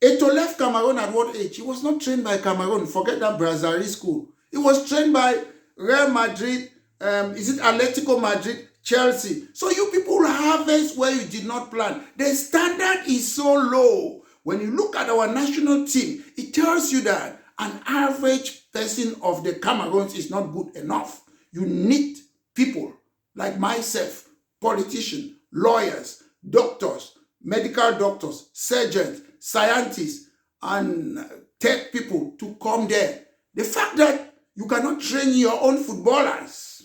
Eto'o left Cameroon at what age? He was not trained by Cameroon. Forget that Brazzaville school. He was trained by Real Madrid, Atletico Madrid, Chelsea. So you people harvest where you did not plant. The standard is so low. When you look at our national team, it tells you that an average person of the Cameroons is not good enough. You need people like myself, politicians, lawyers, doctors, medical doctors, surgeons, scientists, and tech people to come there. The fact that you cannot train your own footballers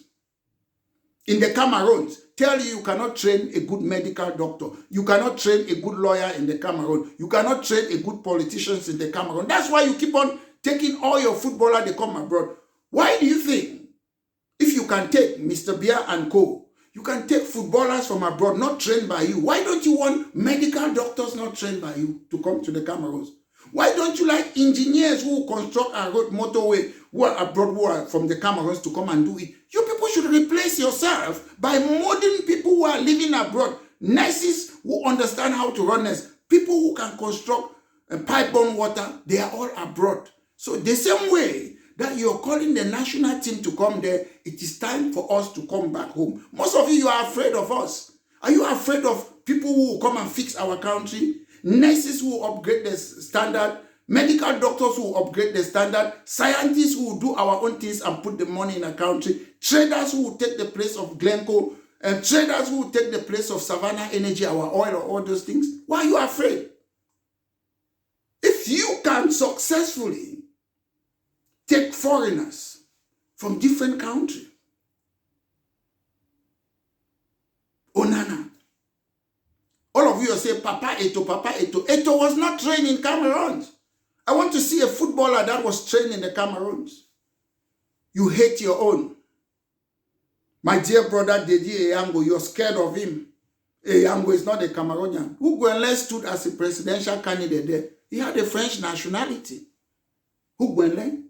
in the Cameroons tell you cannot train a good medical doctor. You cannot train a good lawyer in the Cameroon. You cannot train a good politicians in the Cameroon. That's why you keep on taking all your footballers, they come abroad. Why do you think if you can take Mr. Bia and co, you can take footballers from abroad not trained by you? Why don't you want medical doctors not trained by you to come to the Cameroons? Why don't you like engineers who construct a road motorway who are abroad, who are from the Cameroons to come and do it? You people should replace yourself by modern people who are living abroad. Nurses who understand how to run nurses. People who can construct pipe-borne water, they are all abroad. So the same way that you're calling the national team to come there, it is time for us to come back home. Most of you are afraid of us. Are you afraid of people who will come and fix our country? Nurses who will upgrade the standard, medical doctors who will upgrade the standard, scientists who will do our own things and put the money in a country, traders who will take the place of Glencoe, and traders who will take the place of Savannah Energy, our oil, or all those things. Why are you afraid? If you can successfully take foreigners from different countries, Onana, all of you say, Papa Eto, Papa Eto. Eto was not trained in Cameroon. I want to see a footballer that was trained in the Cameroons. You hate your own. My dear brother, Dedi Eyango, you're scared of him. Eyango is not a Cameroonian. Huguenle stood as a presidential candidate there. He had a French nationality. Huguenle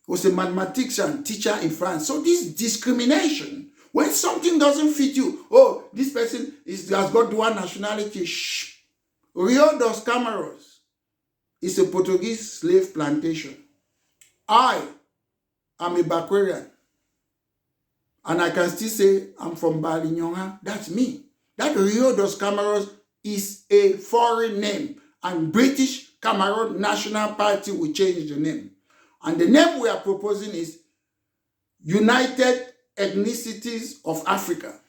was a mathematician, teacher in France. So this discrimination, when something doesn't fit you, oh, this person has got dual nationality. Shh. Rio dos Cameros is a Portuguese slave plantation. I am a Bakwarian. And I can still say I'm from Balinyonga. That's me. That Rio dos Cameros is a foreign name. And British Cameroon National Party will change the name. And the name we are proposing is United Ethnicities of Africa.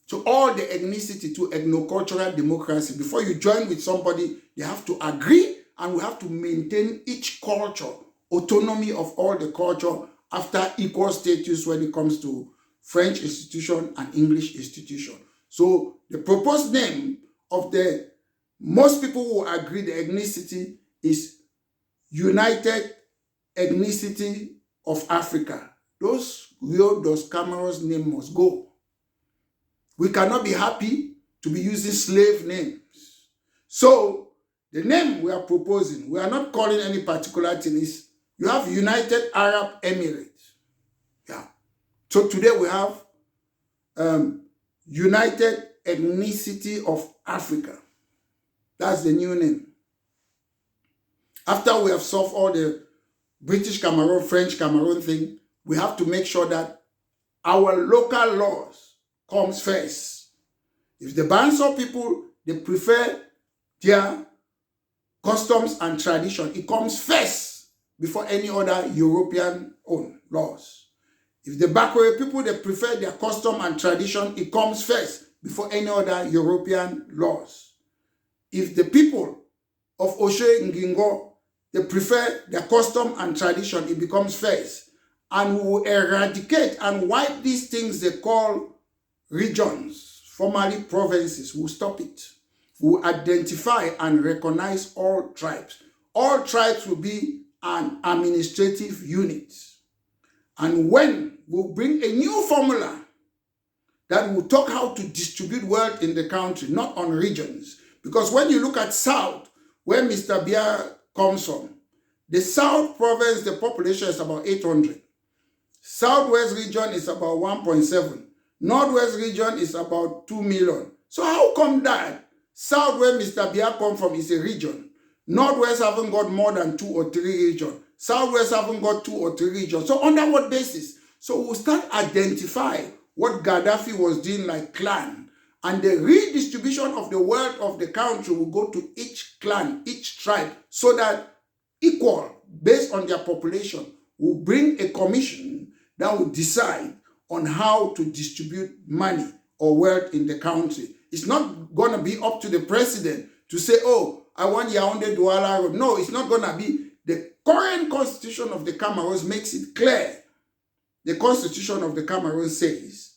So all the ethnicity to ethnocultural democracy. Before you join with somebody, they have to agree, and we have to maintain each culture, autonomy of all the culture after equal status when it comes to French institution and English institution. So the proposed name of the most people who agree the ethnicity is United Ethnicity of Africa. Those Rio dos Cameros name must go. We cannot be happy to be using slave names. So the name we are proposing, we are not calling any particular thing. Is you have United Arab Emirates. Yeah. So today we have United Ethnicity of Africa. That's the new name. After we have solved all the British Cameroon, French Cameroon thing, we have to make sure that our local laws comes first. If the Banso people, they prefer their customs and tradition, it comes first before any other European own laws. If the Bakwe people, they prefer their custom and tradition, it comes first before any other European laws. If the people of Oshe Ngingo, they prefer their custom and tradition, it becomes first. And we will eradicate and wipe these things they call regions, formerly provinces. We'll stop it. We'll identify and recognize all tribes. All tribes will be an administrative unit. And when we'll bring a new formula that will talk how to distribute wealth in the country, not on regions. Because when you look at South, where Mr. Bia comes from, the South province, the population is about 800. Southwest region is about 1.7. Northwest region is about 2 million. So how come that South, where Mr. Bia comes from, is a region? Northwest haven't got more than 2 or 3 regions. Southwest haven't got 2 or 3 regions. So under what basis? So we'll start identifying what Gaddafi was doing like clan. And the redistribution of the wealth of the country will go to each clan, each tribe, so that equal, based on their population, will bring a commission that will decide on how to distribute money or wealth in the country. It's not going to be up to the president to say, oh, I want Yaoundé Douala Road. No, it's not going to be. The current constitution of the Cameroon makes it clear. The constitution of the Cameroon says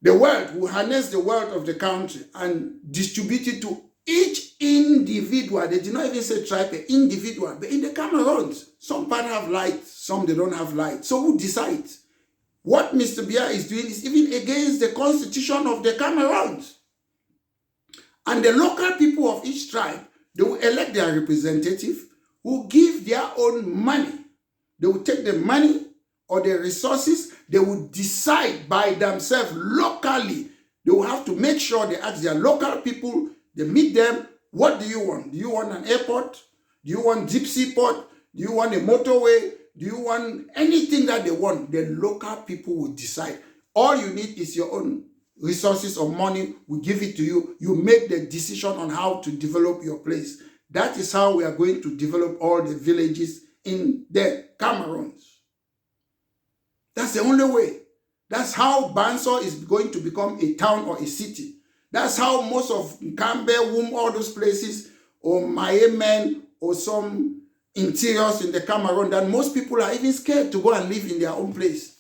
the wealth will harness the wealth of the country and distribute it to each individual. They did not even say tribe, individual. But in the Cameroon, some part have light, some they don't have light. So who decides? What Mr. Biya is doing is even against the constitution of the Cameroon. And the local people of each tribe, they will elect their representative who give their own money. They will take the money or the resources, they will decide by themselves locally. They will have to make sure they ask their local people, they meet them, what do you want? Do you want an airport? Do you want deep sea port? Do you want a motorway? Do you want anything that they want? The local people will decide. All you need is your own resources or money. We give it to you. You make the decision on how to develop your place. That is how we are going to develop all the villages in the Cameroons. That's the only way. That's how Banso is going to become a town or a city. That's how most of Cambe, all those places, or Mayemen, or some interiors in the Cameroon, that most people are even scared to go and live in their own place.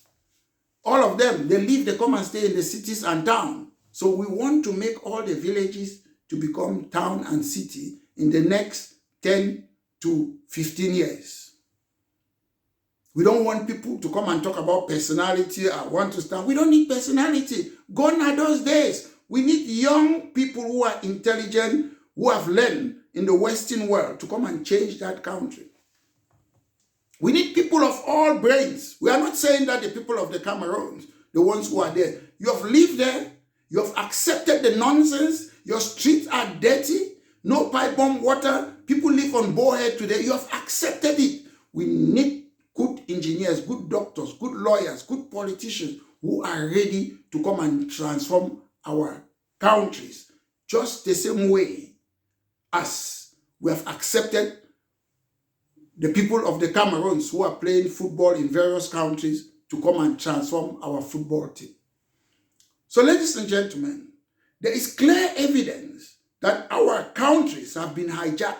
All of them, they leave, they come and stay in the cities and town. So we want to make all the villages to become town and city in the next 10 to 15 years. We don't want people to come and talk about personality. I want to stand. We don't need personality. Gone are those days. We need young people who are intelligent, who have learned in the Western world to come and change that country. We need people of all brains. We are not saying that the people of the Cameroon, the ones who are there, you have lived there, you have accepted the nonsense, your streets are dirty, no pipe bomb water, people live on borehead today, you have accepted it. We need good engineers, good doctors, good lawyers, good politicians who are ready to come and transform our countries just the same way as we have accepted the people of the Cameroons who are playing football in various countries to come and transform our football team. So, ladies and gentlemen, there is clear evidence that our countries have been hijacked.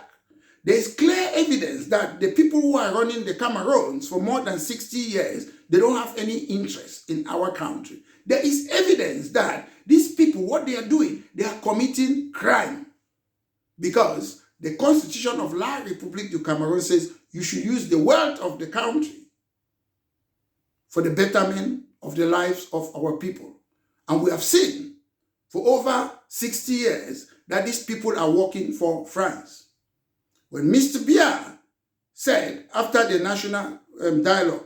There is clear evidence that the people who are running the Cameroons for more than 60 years, they don't have any interest in our country. There is evidence that these people, what they are doing, they are committing crime. Because the constitution of La République du Cameroun says you should use the wealth of the country for the betterment of the lives of our people. And we have seen for over 60 years that these people are working for France. When Mr. Biya said, after the national dialogue,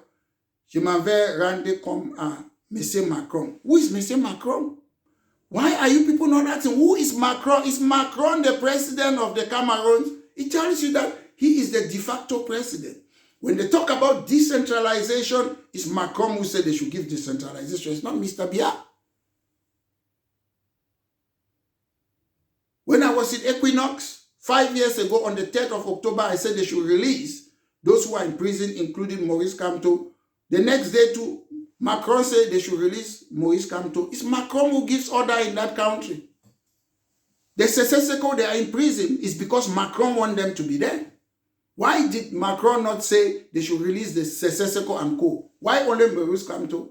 je m'en vais rendre comme à M. Macron. Who is M. Macron? Why are you people not asking, who is Macron? Is Macron the president of the Cameroon? It tells you that he is the de facto president. When they talk about decentralization, it's Macron who said they should give decentralization. It's not Mr. Biya. When I was in Equinox 5 years ago on the 3rd of October, I said they should release those who are in prison, including Maurice Kamto. The next day too, Macron said they should release Maurice Kamto. It's Macron who gives order in that country. The Seseseko, they are in prison is because Macron wants them to be there. Why did Macron not say they should release the Seseseko and co? Why only Maurice Kamto?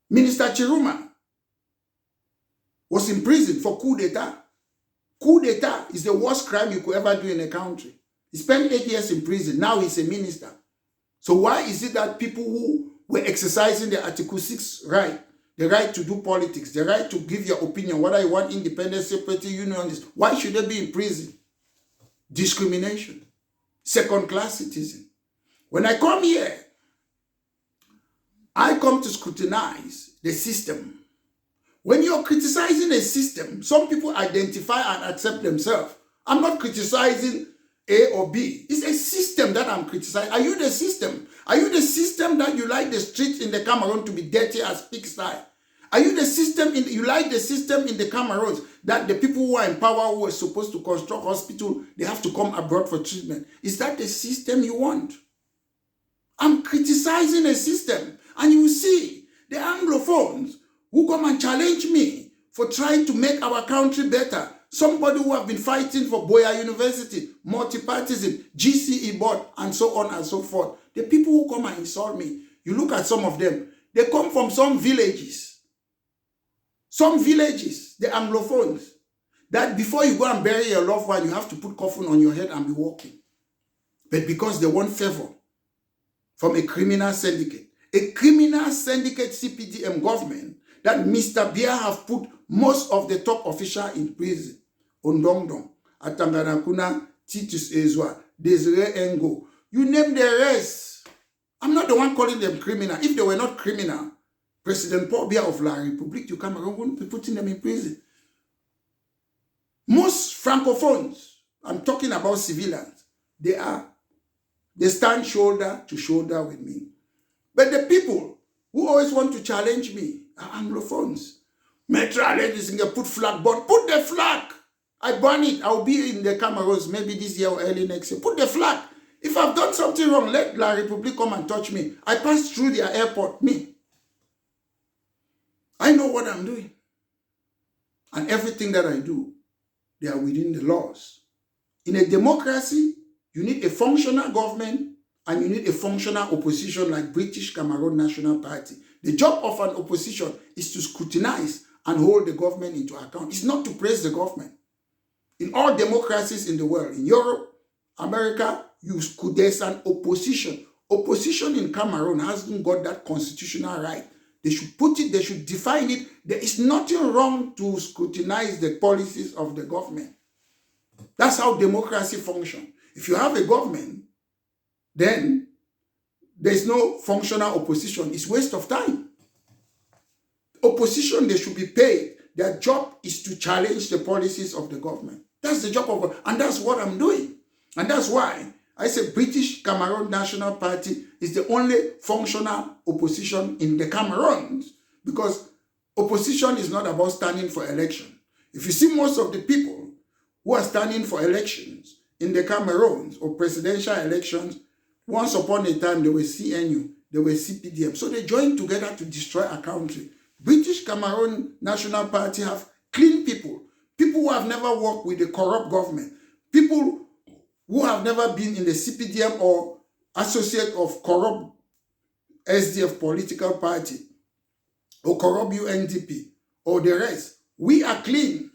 Minister Chiruma was in prison for coup d'etat. Coup d'etat is the worst crime you could ever do in a country. He spent 8 years in prison. Now he's a minister. So why is it that people who were exercising the Article 6 right, the right to do politics, the right to give your opinion, whether you want independence, separate unions, why should they be in prison? Discrimination. Second-class citizen. When I come here, I come to scrutinize the system. When you're criticizing a system, some people identify and accept themselves. I'm not criticizing A or B. It's a system that I'm criticizing. Are you the system? Are you the system that you like the streets in the Cameroon to be dirty as pigsty? Are you the system, you like the system in the Cameroon that the people who are in power who are supposed to construct hospital, they have to come abroad for treatment? Is that the system you want? I'm criticizing a system. And you see, the Anglophones who come and challenge me for trying to make our country better, somebody who have been fighting for Boya University, multipartism, GCE board, and so on and so forth. The people who come and insult me, you look at some of them, they come from some villages. Some villages, the Anglophones, that before you go and bury your loved one, you have to put coffin on your head and be walking. But because they want favor from a criminal syndicate CPDM government, that Mr. Biya have put most of the top officials in prison. Ondongdong, Atanganakuna, Titus Ezwa, Desiree Engo. You name the rest. I'm not the one calling them criminal. If they were not criminal, President Paul Biya of La République du Cameroun wouldn't be putting them in prison. Most Francophones, I'm talking about civilians, they stand shoulder to shoulder with me. But the people who always want to challenge me are Anglophones. Metro ladies put flag, but put the flag. I burn it. I'll be in the Cameroons maybe this year or early next year. Put the flag. If I've done something wrong, let La République come and touch me. I pass through their airport, me. I know what I'm doing. And everything that I do, they are within the laws. In a democracy, you need a functional government and you need a functional opposition like British Cameroon National Party. The job of an opposition is to scrutinize and hold the government into account. It's not to praise the government. In all democracies in the world, in Europe, America, there's an opposition. Opposition in Cameroon hasn't got that constitutional right. They should put it, they should define it. There is nothing wrong to scrutinize the policies of the government. That's how democracy functions. If you have a government, then there's no functional opposition. It's waste of time. Opposition, they should be paid. Their job is to challenge the policies of the government. That's the job of, and that's what I'm doing. And that's why I say British Cameroon National Party is the only functional opposition in the Cameroons, because opposition is not about standing for election. If you see most of the people who are standing for elections in the Cameroons or presidential elections, once upon a time they were CNU, they were CPDM. So they joined together to destroy our country. British Cameroon National Party have clean people, people who have never worked with the corrupt government, people who have never been in the CPDM or associate of corrupt SDF political party or corrupt UNDP or the rest. We are clean.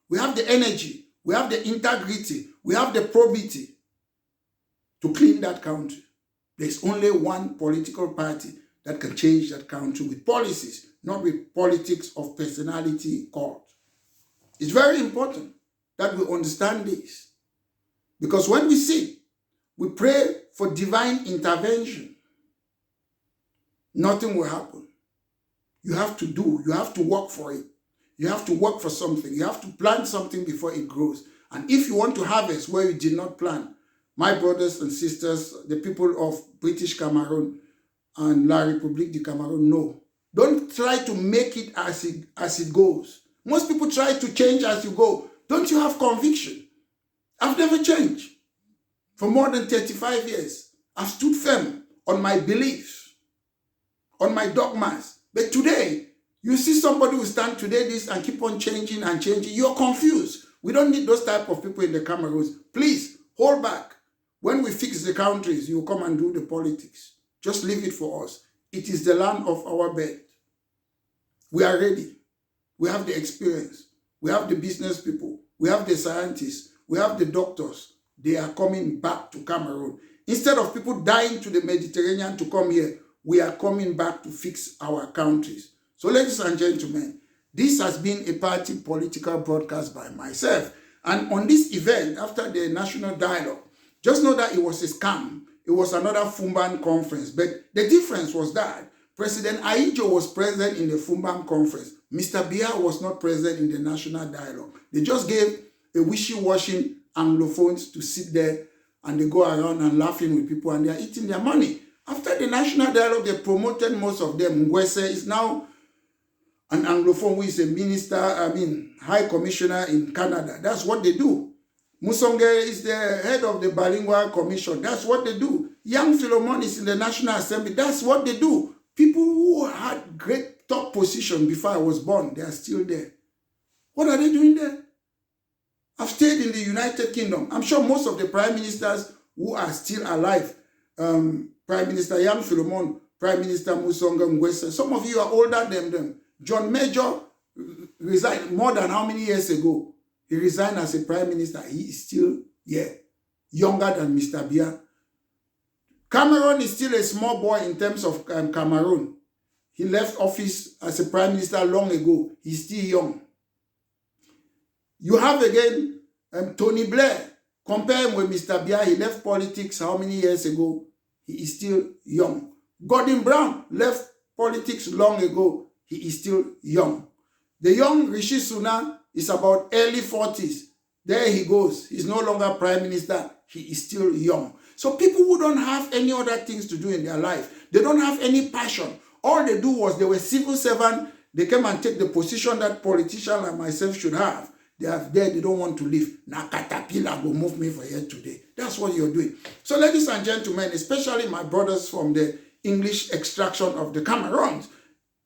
We have the energy. We have the integrity. We have the probity to clean that country. There's only one political party that can change that country with policies, not with politics of personality cult. It's very important that we understand this. Because when we sin, we pray for divine intervention. Nothing will happen. You have to do, you have to work for it. You have to work for something. You have to plant something before it grows. And if you want to harvest where you did not plant, my brothers and sisters, the people of British Cameroon and La République du Cameroun, no. Don't try to make it as it goes. Most people try to change as you go. Don't you have conviction? I've never changed. For more than 35 years, I've stood firm on my beliefs, on my dogmas. But today, you see somebody who stand today this and keep on changing and changing. You're confused. We don't need those type of people in the Cameroons. Please, hold back. When we fix the countries, you come and do the politics. Just leave it for us. It is the land of our birth. We are ready. We have the experience. We have the business people. We have the scientists. We have the doctors. They are coming back to Cameroon. Instead of people dying to the Mediterranean to come here, we are coming back to fix our countries. So ladies and gentlemen, this has been a party political broadcast by myself. And on this event, after the national dialogue, just know that it was a scam. It was another Fumban conference. But the difference was that President Aijo was present in the Fumban conference. Mr. Biya was not present in the national dialogue. They just gave a wishy-washy Anglophones to sit there and they go around and laughing with people and they are eating their money. After the national dialogue, they promoted most of them. Ngwese is now an Anglophone who is a minister, high commissioner in Canada. That's what they do. Musonge is the head of the bilingual commission. That's what they do. Young Philemon is in the National Assembly. That's what they do. People who had great top position before I was born, they are still there. What are they doing there? I've stayed in the United Kingdom. I'm sure most of the prime ministers who are still alive, Prime Minister Young Philemon, Prime Minister Musonga Ngwese, some of you are older than them. John Major resigned more than how many years ago? He resigned as a prime minister. He is still here, younger than Mr. Biya. Cameroun is still a small boy in terms of Cameroun. He left office as a prime minister long ago. He's still young. You have again Tony Blair. Compare him with Mr. Biya. He left politics how many years ago? He is still young. Gordon Brown left politics long ago. He is still young. The young Rishi Sunak is about early 40s. There he goes. He's no longer prime minister. He is still young. So people who don't have any other things to do in their life, they don't have any passion. All they do was they were civil servant. They came and take the position that politician like myself should have. They are there. They don't want to leave. Now caterpillar will move me for here today. That's what you're doing. So ladies and gentlemen, especially my brothers from the English extraction of the Cameroons,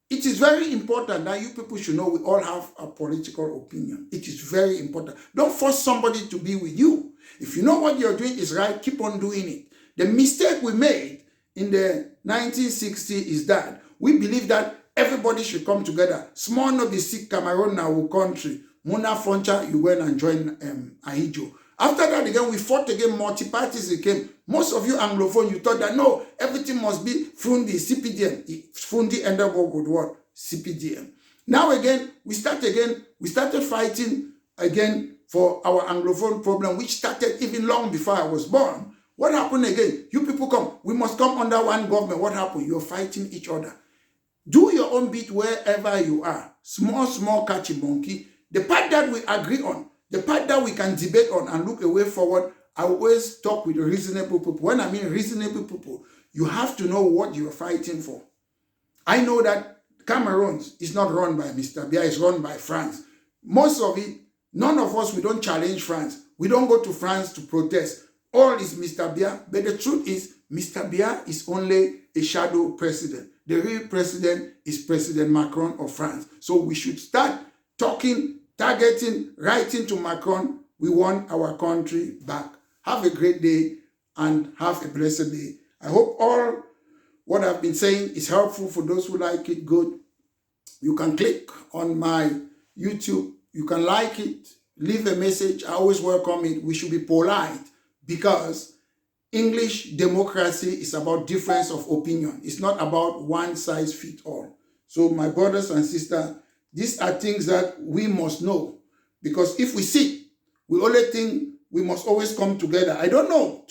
it is very important that you people should know we all have a political opinion. It is very important. Don't force somebody to be with you. If you know what you're doing is right, keep on doing it. The mistake we made in the 1960s is that we believe that everybody should come together. Small no be sick Cameroon now country. Muna Foncha, you went and joined Ahijo. After that again, we fought again, multi-parties came. Most of you Anglophone, you thought that no, everything must be Fundi, CPDM. Fundi ended up with what? CPDM. Now again, we started fighting again for our Anglophone problem, which started even long before I was born. What happened again? You people come, we must come under one government. What happened? You're fighting each other. Do your own bit wherever you are. Small catchy monkey. The part that we agree on, the part that we can debate on and look a way forward, I always talk with reasonable people. When I mean reasonable people, you have to know what you're fighting for. I know that Cameroon is not run by Mr. Biya, it's run by France. Most of it, none of us, we don't challenge France. We don't go to France to protest. All is Mr. Biya. But the truth is, Mr. Biya is only a shadow president. The real president is President Macron of France. So we should start talking, targeting, writing to Macron. We want our country back. Have a great day and have a blessed day. I hope all what I've been saying is helpful for those who like it. Good. You can click on my YouTube. You can like it. Leave a message. I always welcome it. We should be polite because English democracy is about difference of opinion. It's not about one size fits all. So my brothers and sisters, these are things that we must know. Because if we sit, we only think we must always come together. I don't know.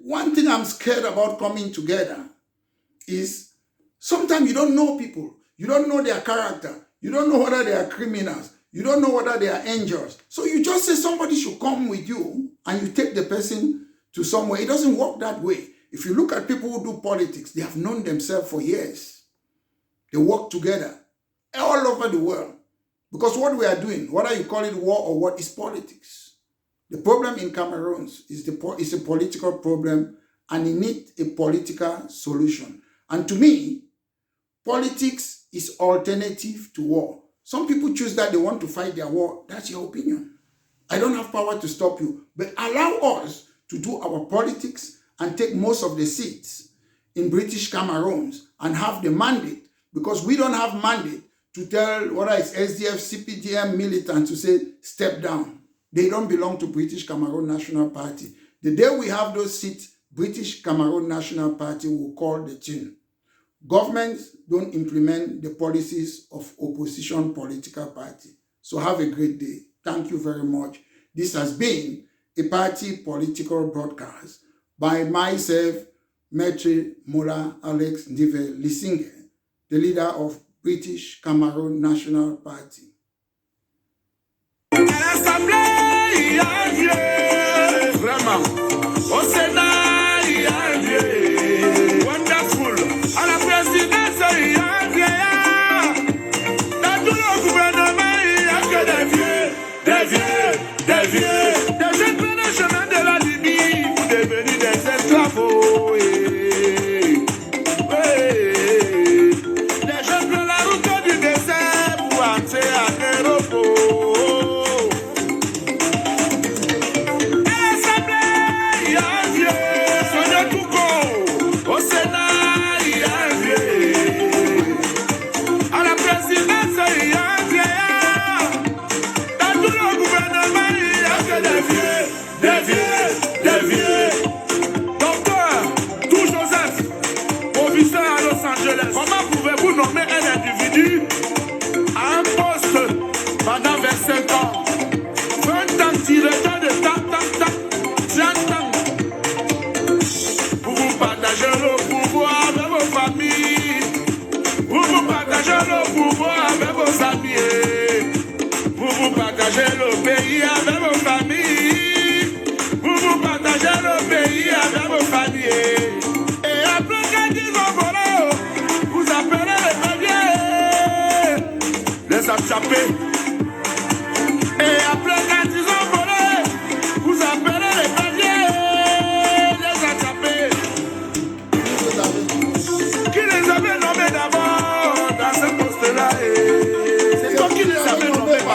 One thing I'm scared about coming together is sometimes you don't know people. You don't know their character. You don't know whether they are criminals. You don't know whether they are angels. So you just say somebody should come with you and you take the person to somewhere. It doesn't work that way. If you look at people who do politics, they have known themselves for years. They work together all over the world. Because what we are doing, whether you call it war or what, is politics. The problem in Cameroon is a political problem and it needs a political solution. And to me, politics is alternative to war. Some people choose that they want to fight their war. That's your opinion. I don't have power to stop you. But allow us to do our politics and take most of the seats in British Cameroon and have the mandate. Because we don't have mandate to tell whether it's SDF, CPDM, militants to say, step down. They don't belong to British Cameroon National Party. The day we have those seats, British Cameroon National Party will call the tune. Governments don't implement the policies of opposition political party. So have a great day. Thank you very much. This has been a party political broadcast by myself, Maitre Mola Alex Ndive Lisinge, the leader of British Cameroon National Party. Des vieux, des jeunes prennent le chemin de la Libye pour devenir des esclaves. partagez le pays avec vos familles. Vous partagez le pays avec vos familles. Et après qu'ils disent au volant, vous appelez les familles. Les attraper.